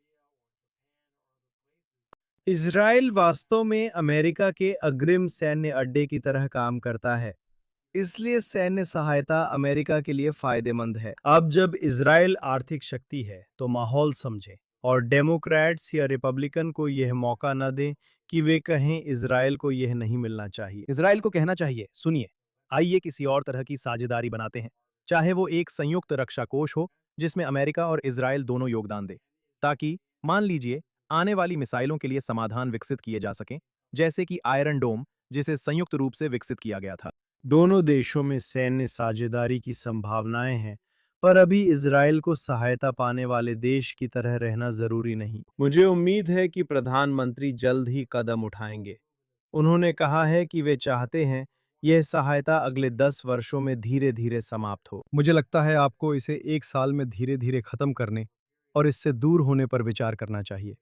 इजराइल वास्तव में अमेरिका के अग्रिम सैन्य अड्डे की तरह काम करता है, इसलिए सैन्य सहायता अमेरिका के लिए फायदेमंद है। अब जब इजराइल आर्थिक शक्ति है तो माहौल समझें और डेमोक्रेट्स या रिपब्लिकन को यह मौका न दें कि वे कहें इजराइल को यह नहीं मिलना चाहिए। इजराइल को कहना चाहिए, सुनिए, आइए किसी और तरह की साझेदारी बनाते हैं, चाहे वो एक संयुक्त रक्षा कोष हो जिसमें अमेरिका और इजराइल दोनों योगदान दें, ताकि मान लीजिए आने वाली मिसाइलों के लिए समाधान विकसित किए जा सकें, जैसे कि आयरन डोम, जिसे संयुक्त रूप से विकसित किया गया था। दोनों देशों में सैन्य साझेदारी की संभावनाएं हैं, पर अभी इजराइल को सहायता पाने वाले देश की तरह रहना जरूरी नहीं। मुझे उम्मीद है कि प्रधानमंत्री जल्द ही कदम उठाएंगे। उन्होंने कहा है कि वे चाहते हैं यह सहायता अगले 10 वर्षों में धीरे धीरे समाप्त हो। मुझे लगता है आपको इसे एक साल में धीरे धीरे खत्म करने और इससे दूर होने पर विचार करना चाहिए।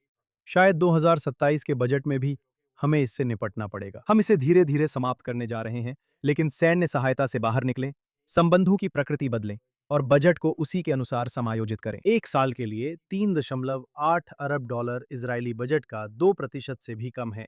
शायद 2027 के बजट में भी हमें इससे निपटना पड़ेगा। हम इसे धीरे धीरे समाप्त करने जा रहे हैं, लेकिन सैन्य सहायता से बाहर निकलें, संबंधों की प्रकृति बदलें और बजट को उसी के अनुसार समायोजित करें। एक साल के लिए 3.8 अरब डॉलर इजरायली बजट का 2% से भी कम है।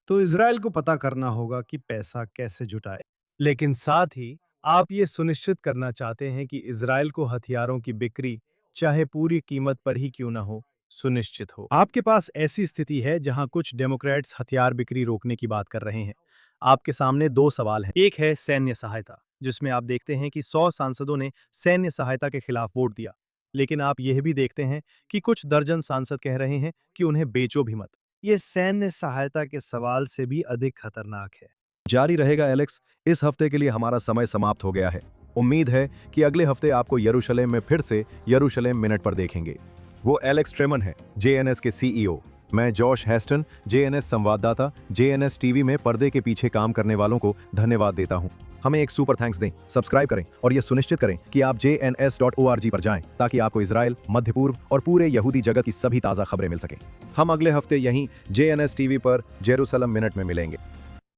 तो इजराइल को पता करना होगा कि पैसा कैसे जुटाए। लेकिन साथ ही आप ये सुनिश्चित करना चाहते हैं कि इजराइल को हथियारों की बिक्री, चाहे पूरी कीमत पर ही क्यों ना हो, सुनिश्चित हो। आपके पास ऐसी स्थिति है जहां कुछ डेमोक्रेट्स हथियार बिक्री रोकने की बात कर रहे हैं। आपके सामने दो सवाल हैं। एक है सैन्य सहायता, जिसमें आप देखते हैं कि 100 सांसदों ने सैन्य सहायता के खिलाफ वोट दिया, लेकिन आप यह भी देखते हैं कि कुछ दर्जन सांसद कह रहे हैं कि उन्हें बेचो भी मत। ये सैन्य सहायता के सवाल से भी अधिक खतरनाक है। जारी रहेगा एलेक्स। इस हफ्ते के लिए हमारा समय समाप्त हो गया है। उम्मीद है कि अगले हफ्ते आपको यरूशलेम में फिर से यरूशलेम मिनट पर देखेंगे। वो एलेक्स ट्रेमन है, जेएनएस के सीईओ। मैं जॉश हेस्टन, जेएनएस संवाददाता, जेएनएस टीवी में पर्दे के पीछे काम करने वालों को धन्यवाद देता हूं। हमें एक सुपर थैंक्स दें, सब्सक्राइब करें और यह सुनिश्चित करें कि आप jns.org पर जाएं, ताकि आपको इजराइल, मध्य पूर्व और पूरे यहूदी जगत की सभी ताज़ा खबरें मिल सकें। हम अगले हफ्ते यहीं जेएनएस टीवी पर जेरूसलम मिनट में मिलेंगे।